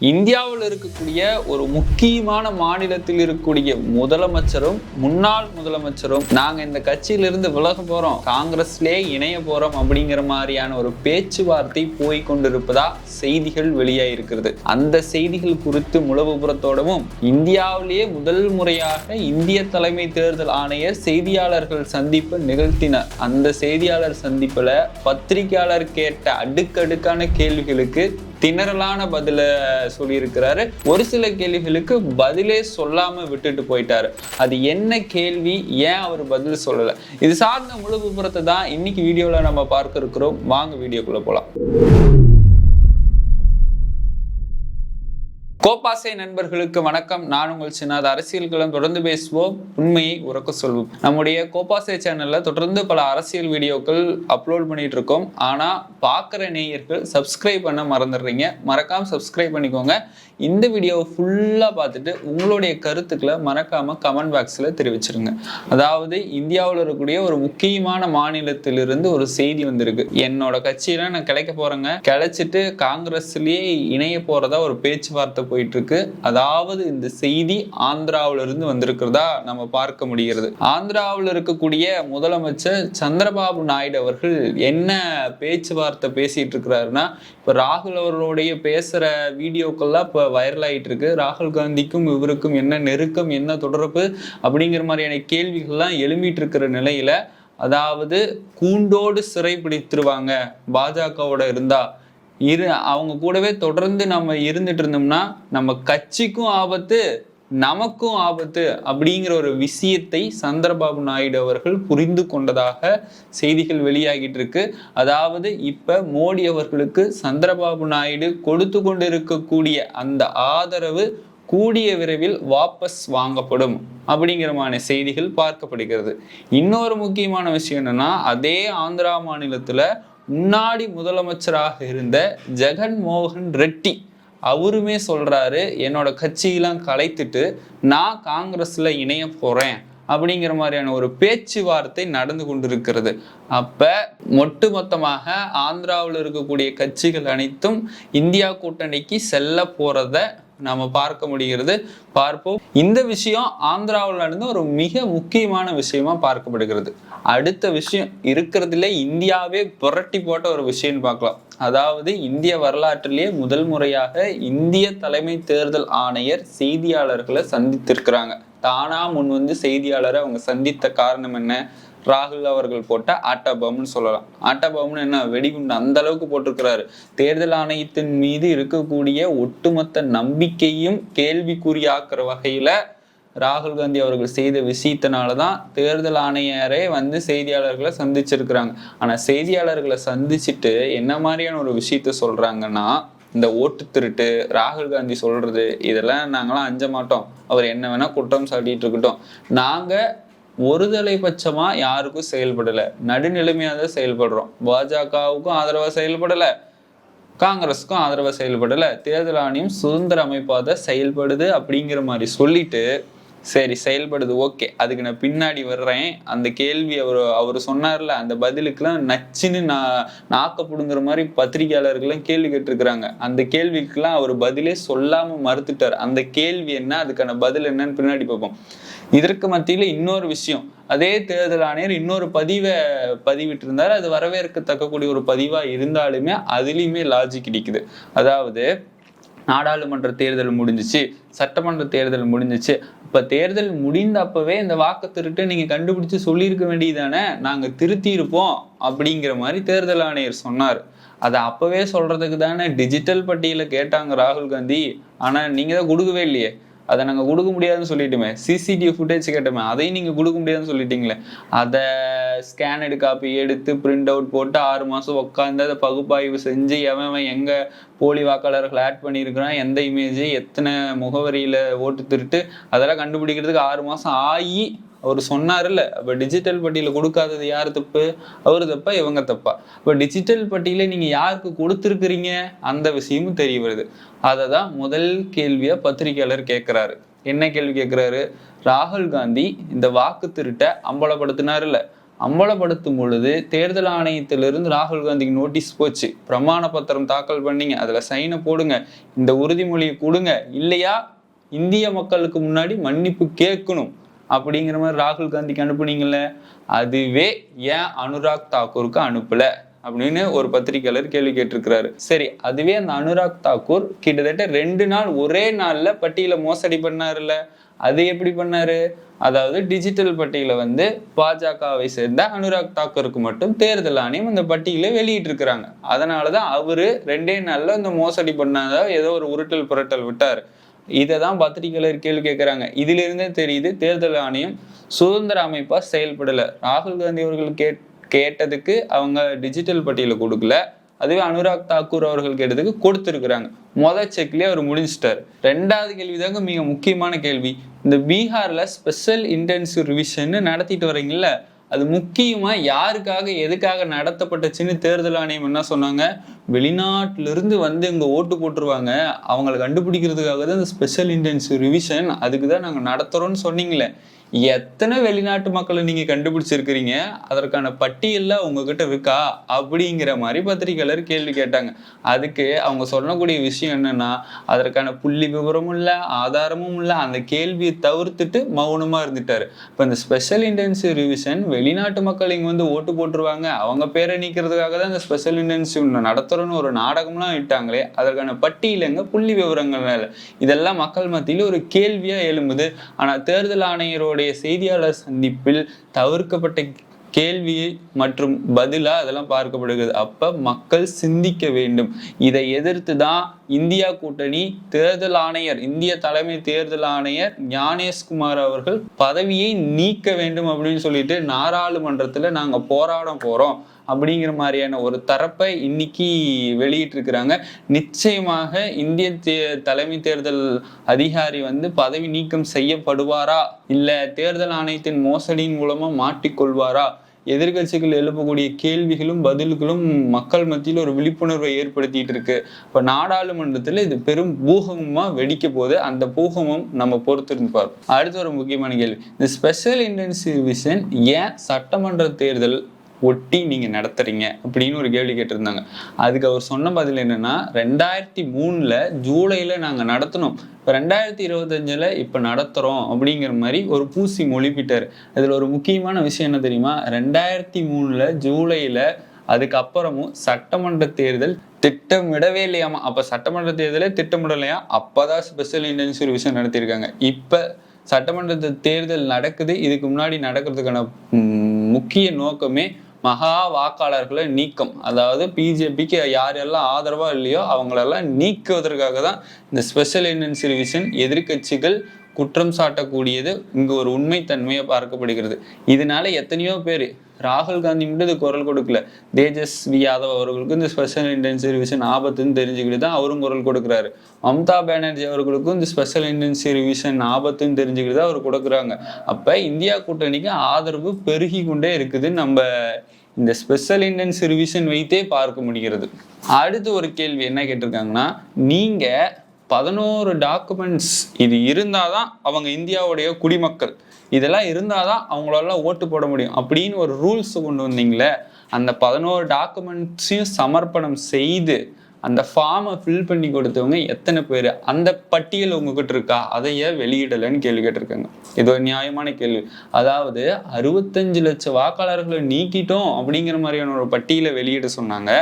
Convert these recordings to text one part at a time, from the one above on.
இந்தியாவில் இருக்கக்கூடிய ஒரு முக்கியமான மாநிலத்தில் இருக்கக்கூடிய முதலமைச்சரும் முன்னாள் முதலமைச்சரும் நாங்க இந்த கட்சியிலிருந்து விலக போறோம், காங்கிரஸ்லயே இணைய போறோம் அப்படிங்கிற மாதிரியான ஒரு பேச்சுவார்த்தை போய் கொண்டிருப்பதா செய்திகள் வெளியாயிருக்கிறது. அந்த செய்திகள் குறித்து முழவுபுறத்தோடவும் இந்தியாவிலேயே முதல் முறையாக இந்திய தலைமை தேர்தல் ஆணையர் செய்தியாளர்கள் சந்திப்பு நிகழ்த்தினார். அந்த செய்தியாளர் சந்திப்புல பத்திரிகையாளர் கேட்ட அடுக்கடுக்கான கேள்விகளுக்கு திணறலான பதில சொல்லியிருக்கிறாரு. ஒரு சில கேள்விகளுக்கு பதிலே சொல்லாம விட்டுட்டு போயிட்டாரு. அது என்ன கேள்வி, ஏன் அவர் பதில் சொல்லல, இது சார்ந்த முழு விபரத்தை தான் இன்னைக்கு வீடியோல நம்ம பார்க்க இருக்கிறோம். வாங்க வீடியோக்குள்ள போலாம். கோபாசை நண்பர்களுக்கு வணக்கம். நான் உங்கள் சின்னாத. அரசியல் களம் தொடர்ந்து பேசுவோம், உண்மையை உறக்க சொல்வோம். நம்முடைய கோபாசை சேனல்ல தொடர்ந்து பல அரசியல் வீடியோக்கள் அப்லோட் பண்ணிட்டு இருக்கோம். ஆனா பார்க்குற நேயர்கள் சப்ஸ்கிரைப் பண்ண மறந்துடுறீங்க. மறக்காம சப்ஸ்கிரைப் பண்ணிக்கோங்க. இந்த வீடியோவை ஃபுல்லா பார்த்துட்டு உங்களுடைய கருத்துக்களை மறக்காம கமெண்ட் பாக்ஸ்ல தெரிவிச்சிருங்க. அதாவது இந்தியாவில் இருக்கக்கூடிய ஒரு முக்கியமான மாநிலத்திலிருந்து ஒரு செய்தி வந்திருக்கு. என்னோட கட்சியில நான் கிளைக்க போறேங்க, கிளைச்சிட்டு காங்கிரஸ்லயே இணைய போறதா ஒரு பேச்சுவார்த்தை போயிட்டு இருக்கு. அதாவது இந்த செய்தி ஆந்திராவில இருந்து வந்திருக்கிறதா நம்ம பார்க்க முடிகிறது. ஆந்திராவில் இருக்கக்கூடிய முதலமைச்சர் சந்திரபாபு நாயுடு அவர்கள் என்ன பேச்சுவார்த்தை பேசிட்டு இருக்கிறாருன்னா, இப்ப ராகுல் அவர்களுடைய பேசுற வீடியோக்கள்லாம் இப்ப வைரல் ஆயிட்டு இருக்கு. ராகுல் காந்திக்கும் இவருக்கும் என்ன நெருக்கம், என்ன தொடர்பு அப்படிங்கிற மாதிரியான கேள்விகள்லாம் எழும்பிட்டு இருக்கிற நிலையில, அதாவது கூண்டோடு சிறை பிடித்துருவாங்க பாஜகவோட இருந்தா, அவங்க கூடவே தொடர்ந்து நம்ம இருந்துட்டு இருந்தோம்னா நம்ம கட்சிக்கும் ஆபத்து, நமக்கும் ஆபத்து அப்படிங்கிற ஒரு விஷயத்தை சந்திரபாபு நாயுடு அவர்கள் புரிந்து கொண்டதாக செய்திகள் வெளியாகிட்டு இருக்கு. அதாவது இப்ப மோடி அவர்களுக்கு சந்திரபாபு நாயுடு கொடுத்து கொண்டிருக்கக்கூடிய அந்த ஆதரவு கூடிய விரைவில் வாபஸ் வாங்கப்படும் அப்படிங்கிறமான செய்திகள் பார்க்கப்படுகிறது. இன்னொரு முக்கியமான விஷயம் என்னன்னா, அதே ஆந்திரா மாநிலத்துல முன்னாடி முதலமைச்சராக இருந்த ஜெகன் மோகன் ரெட்டி அவருமே சொல்றாரு, என்னோட கட்சியெல்லாம் கலைத்துட்டு நான் காங்கிரஸ்ல இணைய போறேன் அப்படிங்கிற மாதிரியான ஒரு பேச்சுவார்த்தை நடந்து கொண்டிருக்கிறது. அப்ப ஒட்டுமொத்தமாக ஆந்திராவில் இருக்கக்கூடிய கட்சிகள் அனைத்தும் இந்தியா கூட்டணிக்கு செல்ல போறத நாம பார்க்க முடிகிறது. பார்ப்போம். இந்த விஷயம் ஆந்திராவில் நடந்த ஒரு மிக முக்கியமான விஷயமா பார்க்கப்படுகிறது. அடுத்த விஷயம் இருக்கிறதுல இந்தியாவே புரட்டி போட்ட ஒரு விஷயம் பார்க்கலாம். அதாவது இந்திய வரலாற்றிலேயே முதல் முறையாக இந்திய தலைமை தேர்தல் ஆணையர் செய்தியாளர்களை சந்தித்திருக்கிறாங்க. தானா முன் வந்து செய்தியாளரை அவங்க சந்தித்த காரணம் என்ன? ராகுல் அவர்கள் போட்ட ஆட்டபாம்னு சொல்லலாம். ஆட்டபாம்னு என்ன, வெடிகுண்டு அந்த அளவுக்கு போட்டிருக்கிறாரு. தேர்தல் ஆணையத்தின் மீது இருக்கக்கூடிய ஒட்டுமொத்த நம்பிக்கையும் கேள்விக்குறியாக்குற வகையில ராகுல் காந்தி அவர்கள் செய்த விஷயத்தினாலதான் தேர்தல் ஆணையரே வந்து செய்தியாளர்களை சந்திச்சிருக்கிறாங்க. ஆனா செய்தியாளர்களை சந்திச்சுட்டு என்ன மாதிரியான ஒரு விஷயத்த சொல்றாங்கன்னா, இந்த ஓட்டு திருட்டு ராகுல் காந்தி சொல்றது இதெல்லாம் நாங்களாம் அஞ்ச மாட்டோம், அவர் என்ன வேணா குற்றம் சாட்டிட்டு இருக்கட்டும், நாங்க ஒருதலை பட்சமா யாருக்கும் செயல்படல, நடுநிலைமையா தான் செயல்படுறோம், பாஜகவுக்கும் ஆதரவா செயல்படல, காங்கிரஸுக்கும் ஆதரவா செயல்படல, தேர்தல் ஆணையம் சுதந்திர அமைப்பாத செயல்படுது அப்படிங்கிற மாதிரி சொல்லிட்டு, சரி செயல்படுது ஓகே, அதுக்கு நான் பின்னாடி வர்றேன், அந்த கேள்வி அவர் சொன்னார்ல அந்த பதிலுக்குலாம் நச்சுன்னு நாக்கப்படுங்கிற மாதிரி பத்திரிகையாளர்கள்லாம் கேள்வி கேட்டிருக்கிறாங்க. அந்த கேள்விக்கெல்லாம் அவர் பதிலே சொல்லாம மறுத்துட்டார். அந்த கேள்வி என்ன, அதுக்கான பதில் என்னன்னு பின்னாடி பார்ப்போம். இதற்கு மத்தியில இன்னொரு விஷயம், அதே தேர்தல் ஆணையர் இன்னொரு பதிவிட்டு இருந்தாரு. அது வரவேற்கத்தக்கக்கூடிய ஒரு பதிவா இருந்தாலுமே அதுலயுமே லாஜிக் கிடைக்குது. அதாவது நாடாளுமன்ற தேர்தல் முடிஞ்சிச்சு, சட்டமன்ற தேர்தல் முடிஞ்சிச்சு, இப்ப தேர்தல் முடிந்த அப்பவே இந்த வாக்கு திருட்டு நீங்க கண்டுபிடிச்சு சொல்லியிருக்க வேண்டியதானே, நாங்க திருத்தி இருப்போம் அப்படிங்கிற மாதிரி தேர்தல் ஆணையர் சொன்னார். அதை அப்பவே சொல்றதுக்கு தானே டிஜிட்டல் பட்டியல கேட்டாங்க ராகுல் காந்தி. ஆனா நீங்க தான் கொடுக்கவே இல்லையே, அதை நாங்கள் கொடுக்க முடியாதுன்னு சொல்லிட்டுமே. சிசிடிவி ஃபுட்டேஜ் கேட்டோமே, அதையும் நீங்கள் கொடுக்க முடியாதுன்னு சொல்லிட்டீங்களே. அதை ஸ்கேனடு காப்பி எடுத்து பிரிண்ட் அவுட் போட்டு 6 மாதம் உட்காந்து அதை பகுப்பாய்வு செஞ்சு எவன் எங்கே போலி வாக்காளர்கள் ஆட் பண்ணியிருக்கிறான், எந்த இமேஜ், எத்தனை முகவரியில் ஓட்டு திருட்டு, அதெல்லாம் கண்டுபிடிக்கிறதுக்கு 6 மாதம் ஆகி அவர் சொன்னார்ல. அப்போ டிஜிட்டல் பட்டியல கொடுக்காதது யார் தப்பு? அவரு தப்பா இவங்க தப்பா? இப்போ டிஜிட்டல் பட்டியல நீங்க யாருக்கு கொடுத்துருக்கிறீங்க அந்த விஷயமும் தெரிய வருது. அதை தான் முதல் கேள்வியா பத்திரிகையாளர் கேட்கிறாரு. என்ன கேள்வி கேட்கிறாரு? ராகுல் காந்தி இந்த வாக்கு திருட்டை அம்பலப்படுத்தினாருல்ல, அம்பலப்படுத்தும் பொழுது தேர்தல் ஆணையத்திலிருந்து ராகுல் காந்திக்கு நோட்டீஸ் போச்சு, பிரமாண பத்திரம் தாக்கல் பண்ணீங்க, அதுல சைனை போடுங்க, இந்த உறுதிமொழியை கொடுங்க, இல்லையா இந்திய மக்களுக்கு முன்னாடி மன்னிப்பு கேட்கணும் அப்படிங்கிற மாதிரி ராகுல் காந்திக்கு அனுப்புனீங்கல்ல, அதுவே ஏன் அனுராக் தாக்கூருக்கு அனுப்பல அப்படின்னு ஒரு பத்திரிகையாளர் கேள்வி கேட்டிருக்கிறாரு. சரி, அதுவே அந்த அனுராக் தாக்கூர் கிட்டத்தட்ட 2 நாள் ஒரே நாள்ல பட்டியலை மோசடி பண்ணாருல்ல, அது எப்படி பண்ணாரு? அதாவது டிஜிட்டல் பட்டியலை பாஜகவை சேர்ந்த அனுராக் தாக்கூருக்கு மட்டும் தேர்தல் ஆணையம் அந்த பட்டியலை வெளியிட்டு இருக்கிறாங்க. அதனாலதான் அவரு 2 நாள்ல இந்த மோசடி பண்ணாத ஏதோ ஒரு உருட்டல் புரட்டல் விட்டாரு. இதைதான் பத்திரிகையாளர் கேள்வி கேட்கிறாங்க. இதுல இருந்தே தெரியுது தேர்தல் ஆணையம் சுதந்திர அமைப்பா செயல்படல. ராகுல் காந்தி அவர்கள் கேட்டதுக்கு அவங்க டிஜிட்டல் பட்டியலை கொடுக்கல, அதுவே அனுராக் தாக்கூர் அவர்கள் கேட்டதுக்கு கொடுத்துருக்குறாங்க. முதல் செக்லயே அவர் முடிஞ்சிட்டாரு. 2வது கேள்விதாங்க மிக முக்கியமான கேள்வி. இந்த பீகார்ல ஸ்பெஷல் இன்டென்சிவ் ரிவிஷன் நடத்திட்டு வரீங்கல்ல, அது முக்கியமா யாருக்காக எதுக்காக நடத்தப்பட்டுச்சுன்னு தேர்தல் ஆணையம் என்ன சொன்னாங்க? வெளிநாட்டுல இருந்து இங்க ஓட்டு போட்டுருவாங்க, அவங்களை கண்டுபிடிக்கிறதுக்காக தான் இந்த ஸ்பெஷல் இன்டென்சிவ் ரிவிஷன், அதுக்குதான் நாங்க நடத்துறோம்னு சொன்னீங்களே, எத்தனை வெளிநாட்டு மக்களை நீங்க கண்டுபிடிச்சிருக்கிறீங்க, அதற்கான பட்டியல்ல உங்ககிட்ட இருக்கா அப்படிங்கிற மாதிரி பத்திரிகையாளர் கேள்வி கேட்டாங்க. அதுக்கு அவங்க சொல்லக்கூடிய விஷயம் என்னன்னா, அதற்கான புள்ளி விவரமும் இல்ல, ஆதாரமும் இல்ல, அந்த கேள்வியை தவிர்த்துட்டு மௌனமா இருந்துட்டாரு. இப்ப இந்த ஸ்பெஷல் இன்டென்சிவ் ரிவிஷன் வெளிநாட்டு மக்கள் இங்க ஓட்டு போட்டுருவாங்க, அவங்க பேரை நீக்கிறதுக்காக தான் இந்த ஸ்பெஷல் இன்டென்சிவ் நடத்துறோன்னு ஒரு நாடகம்லாம் இட்டாங்களே, அதற்கான பட்டியலுங்க புள்ளி விவரங்கள் இதெல்லாம் மக்கள் மத்தியில ஒரு கேள்வியா எழும்புது. ஆனா தேர்தல் ஆணையரோட செய்தியாளர் சந்திப்பில் தவிர்க்கப்பட்ட கேள்வி மற்றும் பதிலா அதெல்லாம் பார்க்கப்படுகிறது. அப்ப மக்கள் சிந்திக்க வேண்டும். இதை எதிர்த்து தான் இந்தியா கூட்டணி தேர்தல் ஆணையர், இந்திய தலைமை தேர்தல் ஆணையர் ஞானேஷ்குமார் அவர்கள் பதவியை நீக்க வேண்டும் அப்படின்னு சொல்லிட்டு நாடாளுமன்றத்துல நாங்க போராட போறோம் அப்படிங்கிற மாதிரியான ஒரு தரப்பை இன்னைக்கு வெளியிட்டு இருக்கிறாங்க. நிச்சயமாக இந்திய தலைமை தேர்தல் அதிகாரி பதவி நீக்கம் செய்யப்படுவாரா, இல்ல தேர்தல் ஆணையத்தின் மோசடியின் மூலமா மாட்டிக்கொள்வாரா, எதிர்கட்சிகள் எழுப்பக்கூடிய கேள்விகளும் பதில்களும் மக்கள் மத்தியில் ஒரு விழிப்புணர்வை ஏற்படுத்திட்டு இருக்கு. இப்ப நாடாளுமன்றத்துல இது பெரும் பூகமா வெடிக்க போது, அந்த பூகமும் நம்ம பொறுத்திருந்து பார்ப்போம். அடுத்த ஒரு முக்கியமான கேள்வி, இந்த ஸ்பெஷல் இன்டென்சிவ் ரிவிஷன் ஏன் சட்டமன்ற தேர்தல் ஒட்டி நீங்க நடத்துறீங்க அப்படின்னு ஒரு கேள்வி கேட்டிருந்தாங்க. அதுக்கு அவர் சொன்ன பதில் என்னன்னா, 2003 ஜூலைல நாங்க நடத்தணும், இப்ப 2025 இப்ப நடத்துறோம் அப்படிங்கிற மாதிரி ஒரு பூசி மொழிப்பிட்டாரு. அதுல ஒரு முக்கியமான விஷயம் என்ன தெரியுமா? 2003 ஜூலைல அதுக்கப்புறமும் சட்டமன்ற தேர்தல் திட்டமிடவே இல்லையாமா. அப்ப சட்டமன்ற தேர்தலே திட்டமிடலையா, அப்பதான் ஸ்பெஷல் இன்டென்சிவ் ரிவிஷன் நடத்தியிருக்காங்க. இப்ப சட்டமன்ற தேர்தல் நடக்குது. இதுக்கு முன்னாடி நடக்கிறதுக்கான முக்கிய நோக்கமே மகா வாக்காளர்களை நீக்கம். அதாவது பிஜேபிக்கு யாரெல்லாம் ஆதரவா இல்லையோ அவங்களெல்லாம் நீக்குவதற்காக தான் இந்த ஸ்பெஷல் இன்டென்சிவ் ரிவிஷன். எதிர்கட்சிகள் குற்றம் சாட்டக்கூடியது இங்கு ஒரு உண்மைத்தன்மையை பார்க்கப்படுகிறது. இதனால எத்தனையோ பேர், ராகுல் காந்தி மட்டும் இது குரல் கொடுக்கல, தேஜஸ்வி யாதவ் அவர்களுக்கும் இந்த ஸ்பெஷல் இன்டென்சிவ் ரிவிஷன் ஆபத்துன்னு தெரிஞ்சுக்கிட்டு தான் அவரும் குரல் கொடுக்குறாரு. மம்தா பானர்ஜி அவர்களுக்கும் இந்த ஸ்பெஷல் இன்டென்சிவ் ரிவிஷன் ஆபத்துன்னு தெரிஞ்சுக்கிட்டு தான் அவர் கொடுக்குறாங்க. அப்ப இந்தியா கூட்டணிக்கு ஆதரவு பெருகி கொண்டே இருக்குது, நம்ம இந்த ஸ்பெஷல் இன்டென்சிவ் ரிவிஷன் வைத்தே பார்க்க முடிகிறது. அடுத்து ஒரு கேள்வி என்ன கேட்டிருக்காங்கன்னா, நீங்க 11 டாக்குமெண்ட்ஸ் இது இருந்தாதான் அவங்க இந்தியாவுடைய குடிமக்கள், இதெல்லாம் இருந்தாதான் அவங்களால ஓட்டு போட முடியும் அப்படின்னு ஒரு ரூல்ஸ் கொண்டு வந்தீங்களே, அந்த 11 டாக்குமெண்ட்ஸையும் சமர்ப்பணம் செய்து அந்த ஃபார்மை ஃபில் பண்ணி கொடுத்தவங்க எத்தனை பேர்? அந்த பட்டியல் உங்ககிட்ட இருக்கா? அதையே வெளியிடலைன்னு கேள்வி கேட்டிருக்காங்க. இது ஒரு நியாயமான கேள்வி. அதாவது 65 லட்சம் வாக்காளர்களை நீக்கிட்டோம் அப்படிங்கிற மாதிரியான ஒரு பட்டியலை வெளியிட சொன்னாங்க.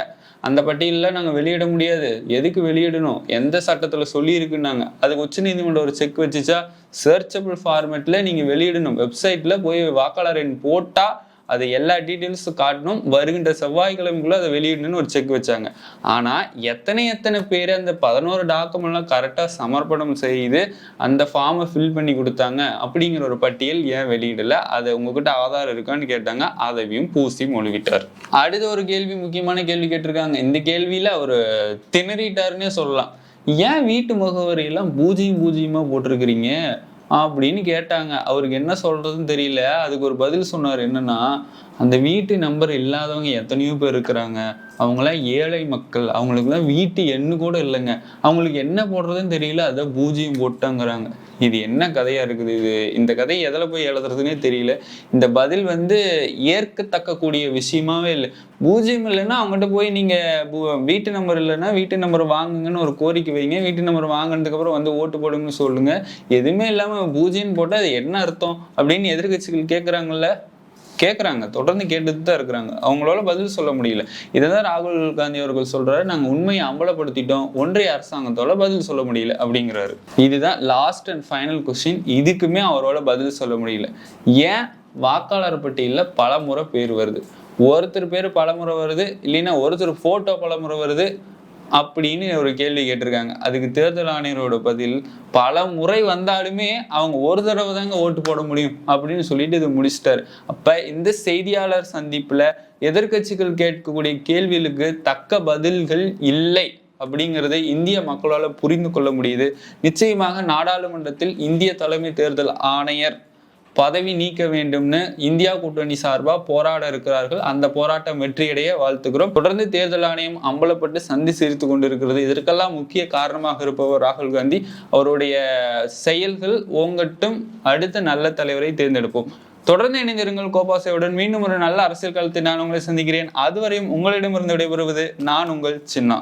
அந்த பட்டியலில் நாங்கள் வெளியிட முடியாது. எதுக்கு வெளியிடணும்? எந்த சட்டத்தில் சொல்லியிருக்குன்னாங்க. அதுக்கு உச்சநீதிமன்றம் ஒரு செக் வச்சுச்சா, சர்ச்சபிள் ஃபார்மேட்ல நீங்கள் வெளியிடணும், வெப்சைட்ல போய் வாக்காளர் எண் போட்டா அது எல்லா டீட்டெயில்ஸும் காட்டணும், வருகின்ற செவ்வாய்க்கிழமைக்குள்ள அதை வெளியிடணும்னு ஒரு செக் வச்சாங்க. ஆனா எத்தனை பேர் அந்த 11 டாக்குமெண்ட்லாம் கரெக்டா சமர்ப்பணம் செய்து அந்த ஃபார்மை ஃபில் பண்ணி கொடுத்தாங்க அப்படிங்கிற ஒரு பட்டியல் ஏன் வெளியிடல? அது உங்ககிட்ட ஆதாரம் இருக்கான்னு கேட்டாங்க. அதையும் பூசி மொழிவிட்டார். அடுத்த ஒரு கேள்வி, முக்கியமான கேள்வி கேட்டிருக்காங்க. இந்த கேள்வியில ஒரு திணறிட்டாருன்னே சொல்லலாம். ஏன் வீட்டு முகவரியெல்லாம் பூஜ்ஜியமா போட்டிருக்கிறீங்க அப்படின்னு கேட்டாங்க. அவருக்கு என்ன சொல்றதுன்னு தெரியல. அதுக்கு ஒரு பதில் சொன்னார். என்னன்னா, அந்த வீட்டு நம்பர் இல்லாதவங்க எத்தனையோ பேர் இருக்கிறாங்க, அவங்களாம் ஏழை மக்கள், அவங்களுக்குலாம் வீட்டு எண்ணு கூட இல்லைங்க, அவங்களுக்கு என்ன போடுறதுன்னு தெரியல, அதை பூஜ்ஜியம் போட்டாங்கிறாங்க. இது என்ன கதையா இருக்குது, இந்த கதை எதில் போய் எழுதுறதுன்னே தெரியல. இந்த பதில் ஏற்கத்தக்க கூடிய விஷயமாவே இல்லை. பூஜ்ஜியம் இல்லைன்னா அவங்ககிட்ட போய் நீங்க வீட்டு நம்பர் இல்லைன்னா வீட்டு நம்பர் வாங்குங்கன்னு ஒரு கோரிக்கை வைங்க. வீட்டு நம்பர் வாங்கினதுக்கு அப்புறம் ஓட்டு போடுங்கன்னு சொல்லுங்க. எதுவுமே இல்லாம பூஜ்ஜியம் போட்டா அது என்ன அர்த்தம் அப்படின்னு எதிர்கட்சிகள் கேட்குறாங்க, தொடர்ந்து கேட்டுட்டு தான் இருக்கிறாங்க. அவங்களால பதில் சொல்ல முடியல. இதைதான் ராகுல் காந்தி அவர்கள் சொல்றாரு, நாங்கள் உண்மையை அம்பலப்படுத்திட்டோம், ஒன்றிய அரசாங்கத்தோட பதில் சொல்ல முடியல அப்படிங்கிறாரு. இதுதான் லாஸ்ட் அண்ட் ஃபைனல் கொஸ்டின். இதுக்குமே அவரோட பதில் சொல்ல முடியல. ஏன் வாக்காளர் பட்டியலில் பல முறை பேர் வருது, ஒருத்தர் பேர் பல முறை வருது, இல்லைன்னா ஒருத்தர் போட்டோ பல முறை வருது அப்படின்னு ஒரு கேள்வி கேட்டிருக்காங்க. அதுக்கு தேர்தல் ஆணையரோட பதில், பல முறை வந்தாலுமே அவங்க ஒரு தடவை தாங்க ஓட்டு போட முடியும் அப்படின்னு சொல்லிட்டு இது முடிச்சிட்டாரு. அப்ப இந்த செய்தியாளர் சந்திப்புல எதிர்கட்சிகள் கேட்கக்கூடிய கேள்விகளுக்கு தக்க பதில்கள் இல்லை அப்படிங்கிறதை இந்திய மக்களால புரிந்து கொள்ள முடியுது. நிச்சயமாக நாடாளுமன்றத்தில் இந்திய தலைமை தேர்தல் ஆணையர் பதவி நீக்க வேண்டும்னு இந்தியா கூட்டணி சார்பா போராட இருக்கிறார்கள். அந்த போராட்டம் வெற்றியடைய வாழ்த்துக்கிறோம். தொடர்ந்து தேர்தல் ஆணையம் அம்பலப்பட்டு சந்தி சிரித்து கொண்டிருக்கிறது. இதற்கெல்லாம் முக்கிய காரணமாக இருப்பவர் ராகுல் காந்தி. அவருடைய செயல்கள் ஓங்கட்டும். அடுத்த நல்ல தலைவரை தேர்ந்தெடுப்போம். தொடர்ந்து இணைந்திருங்கள் கோபாசையுடன். மீண்டும் ஒரு நல்ல அரசியல் காலத்தை நான் உங்களை சந்திக்கிறேன். அதுவரையும் உங்களிடமிருந்து விடைபெறுவது நான் உங்கள் சின்னா.